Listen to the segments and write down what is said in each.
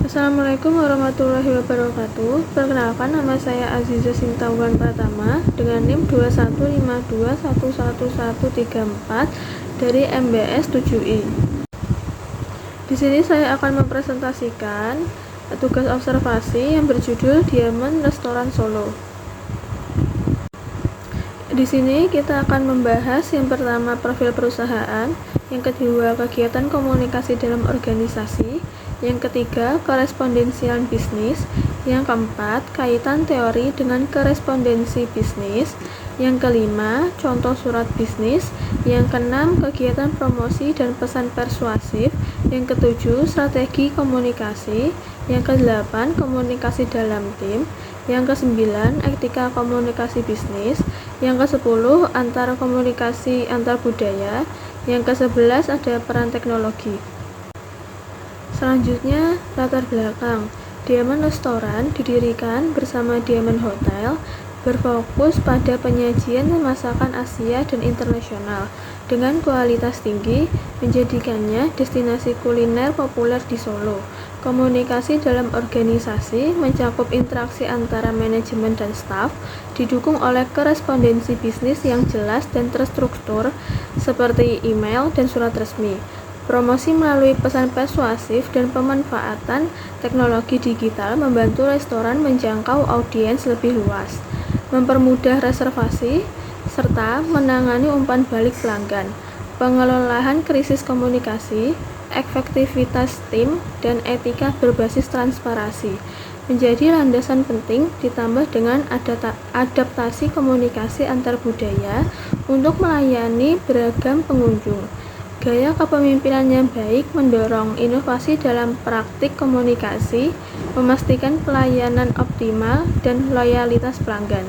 Assalamualaikum warahmatullahi wabarakatuh. Perkenalkan, nama saya Aziza Sintaulan Pratama dengan NIM 2152111134 dari MBS 7I. Di sini saya akan mempresentasikan tugas observasi yang berjudul Diamond Restoran Solo. Di sini kita akan membahas yang pertama profil perusahaan, yang kedua kegiatan komunikasi dalam organisasi, yang ketiga korespondensial bisnis, yang keempat kaitan teori dengan korespondensi bisnis, yang kelima contoh surat bisnis, yang keenam kegiatan promosi dan pesan persuasif, yang ketujuh strategi komunikasi, yang kedelapan komunikasi dalam tim, yang kesembilan etika komunikasi bisnis, yang ke-10 antara komunikasi antar budaya, yang ke-11 ada peran teknologi. Selanjutnya, latar belakang. Diamond Restoran didirikan bersama Diamond Hotel, berfokus pada penyajian masakan Asia dan internasional dengan kualitas tinggi, menjadikannya destinasi kuliner populer di Solo. Komunikasi dalam organisasi mencakup interaksi antara manajemen dan staf, didukung oleh korespondensi bisnis yang jelas dan terstruktur seperti email dan surat resmi. Promosi melalui pesan persuasif dan pemanfaatan teknologi digital membantu restoran menjangkau audiens lebih luas, mempermudah reservasi, serta menangani umpan balik pelanggan. Pengelolaan krisis komunikasi, efektivitas tim, dan etika berbasis transparansi menjadi landasan penting, ditambah dengan adaptasi komunikasi antar budaya untuk melayani beragam pengunjung. Gaya kepemimpinan yang baik mendorong inovasi dalam praktik komunikasi, memastikan pelayanan optimal dan loyalitas pelanggan.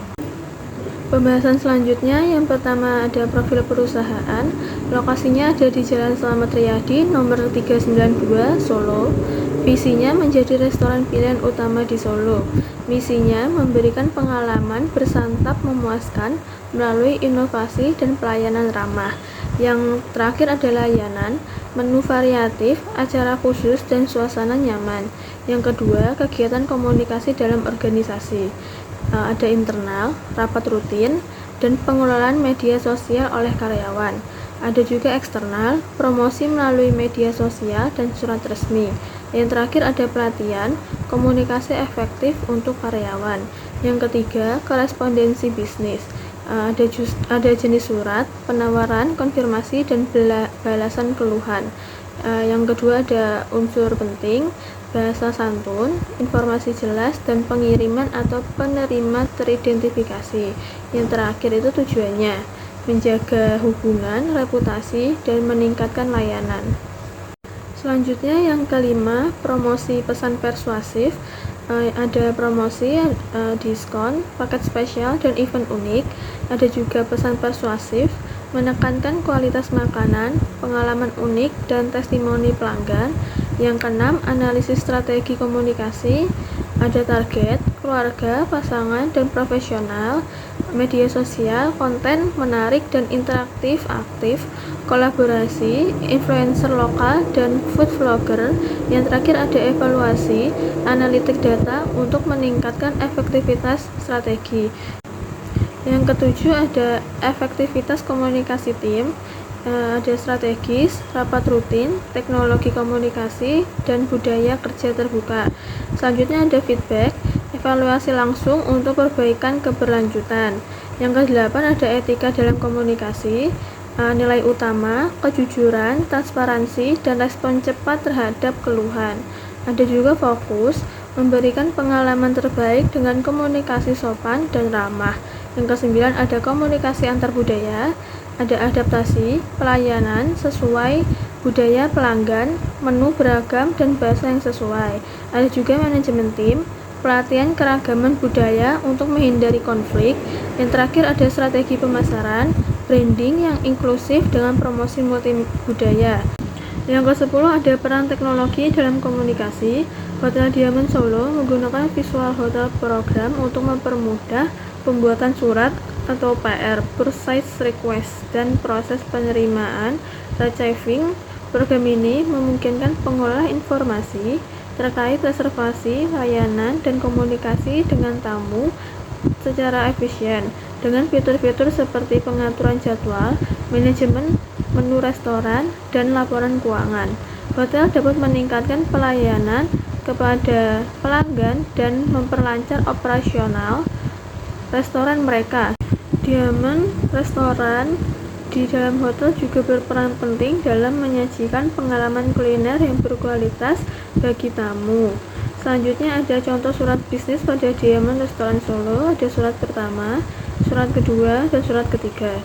Pembahasan selanjutnya, yang pertama ada profil perusahaan. Lokasinya ada di Jalan Slamet Riyadi nomor 392 Solo. Visinya menjadi restoran pilihan utama di Solo. Misinya memberikan pengalaman bersantap memuaskan melalui inovasi dan pelayanan ramah. Yang terakhir ada layanan, menu variatif, acara khusus, dan suasana nyaman. Yang kedua, kegiatan komunikasi dalam organisasi. Ada internal, rapat rutin, dan pengelolaan media sosial oleh karyawan. Ada juga eksternal, promosi melalui media sosial dan surat resmi. Yang terakhir ada pelatihan, komunikasi efektif untuk karyawan. Yang ketiga, korespondensi bisnis. Ada jenis surat, penawaran, konfirmasi, dan balasan keluhan. Yang kedua ada unsur penting, bahasa santun, informasi jelas, dan pengiriman atau penerima teridentifikasi. Yang terakhir itu tujuannya menjaga hubungan, reputasi, dan meningkatkan layanan. Selanjutnya yang kelima, promosi pesan persuasif. Ada promosi, diskon, paket spesial, dan event unik. Ada juga pesan persuasif, menekankan kualitas makanan, pengalaman unik, dan testimoni pelanggan. Yang keenam, analisis strategi komunikasi. Ada target, keluarga, pasangan, dan profesional, media sosial, konten menarik dan interaktif aktif, kolaborasi, influencer lokal, dan food vlogger. Yang terakhir ada evaluasi, analitik data untuk meningkatkan efektivitas strategi. Yang ketujuh ada efektivitas komunikasi tim. Ada strategis, rapat rutin, teknologi komunikasi, dan budaya kerja terbuka. Selanjutnya ada feedback, evaluasi langsung untuk perbaikan keberlanjutan. Yang kedelapan ada etika dalam komunikasi, nilai utama, kejujuran, transparansi, dan respon cepat terhadap keluhan. Ada juga fokus, memberikan pengalaman terbaik dengan komunikasi sopan dan ramah. Yang kesembilan ada komunikasi antar budaya, ada adaptasi, pelayanan sesuai budaya pelanggan, menu beragam, dan bahasa yang sesuai. Ada juga manajemen tim, pelatihan keragaman budaya untuk menghindari konflik. Yang terakhir ada strategi pemasaran, branding yang inklusif dengan promosi multi budaya. Yang ke-10 ada peran teknologi dalam komunikasi. Hotel Diamond Solo menggunakan visual hotel program untuk mempermudah pembuatan surat atau PR, purchase request, dan proses penerimaan retrieving. Program ini memungkinkan pengolah informasi terkait reservasi, layanan, dan komunikasi dengan tamu secara efisien. Dengan fitur-fitur seperti pengaturan jadwal, manajemen menu restoran, dan laporan keuangan, hotel dapat meningkatkan pelayanan kepada pelanggan dan memperlancar operasional restoran mereka. Diamond Restoran di dalam hotel juga berperan penting dalam menyajikan pengalaman kuliner yang berkualitas bagi tamu. Selanjutnya ada contoh surat bisnis pada Diamond Restoran Solo. Ada surat pertama, surat kedua, dan surat ketiga.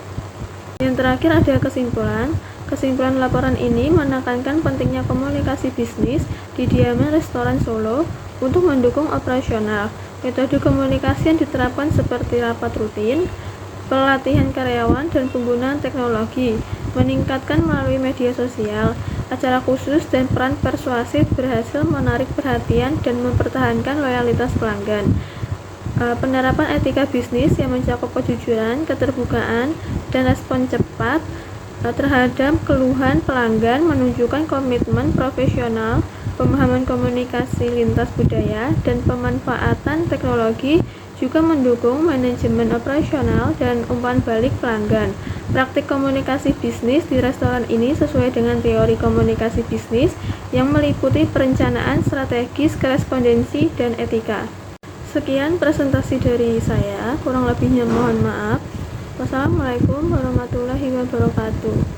Yang terakhir ada kesimpulan. Kesimpulan laporan ini menekankan pentingnya komunikasi bisnis di Diamond Restoran Solo untuk mendukung operasional. Metode komunikasi yang diterapkan seperti rapat rutin, pelatihan karyawan, dan penggunaan teknologi meningkatkan melalui media sosial. Acara khusus dan peran persuasif berhasil menarik perhatian dan mempertahankan loyalitas pelanggan. Penerapan etika bisnis yang mencakup kejujuran, keterbukaan, dan respon cepat terhadap keluhan pelanggan menunjukkan komitmen profesional, pemahaman komunikasi lintas budaya, dan pemanfaatan teknologi juga mendukung manajemen operasional dan umpan balik pelanggan. Praktik komunikasi bisnis di restoran ini sesuai dengan teori komunikasi bisnis yang meliputi perencanaan strategis, korespondensi, dan etika. Sekian presentasi dari saya, kurang lebihnya mohon maaf. Wassalamualaikum warahmatullahi wabarakatuh.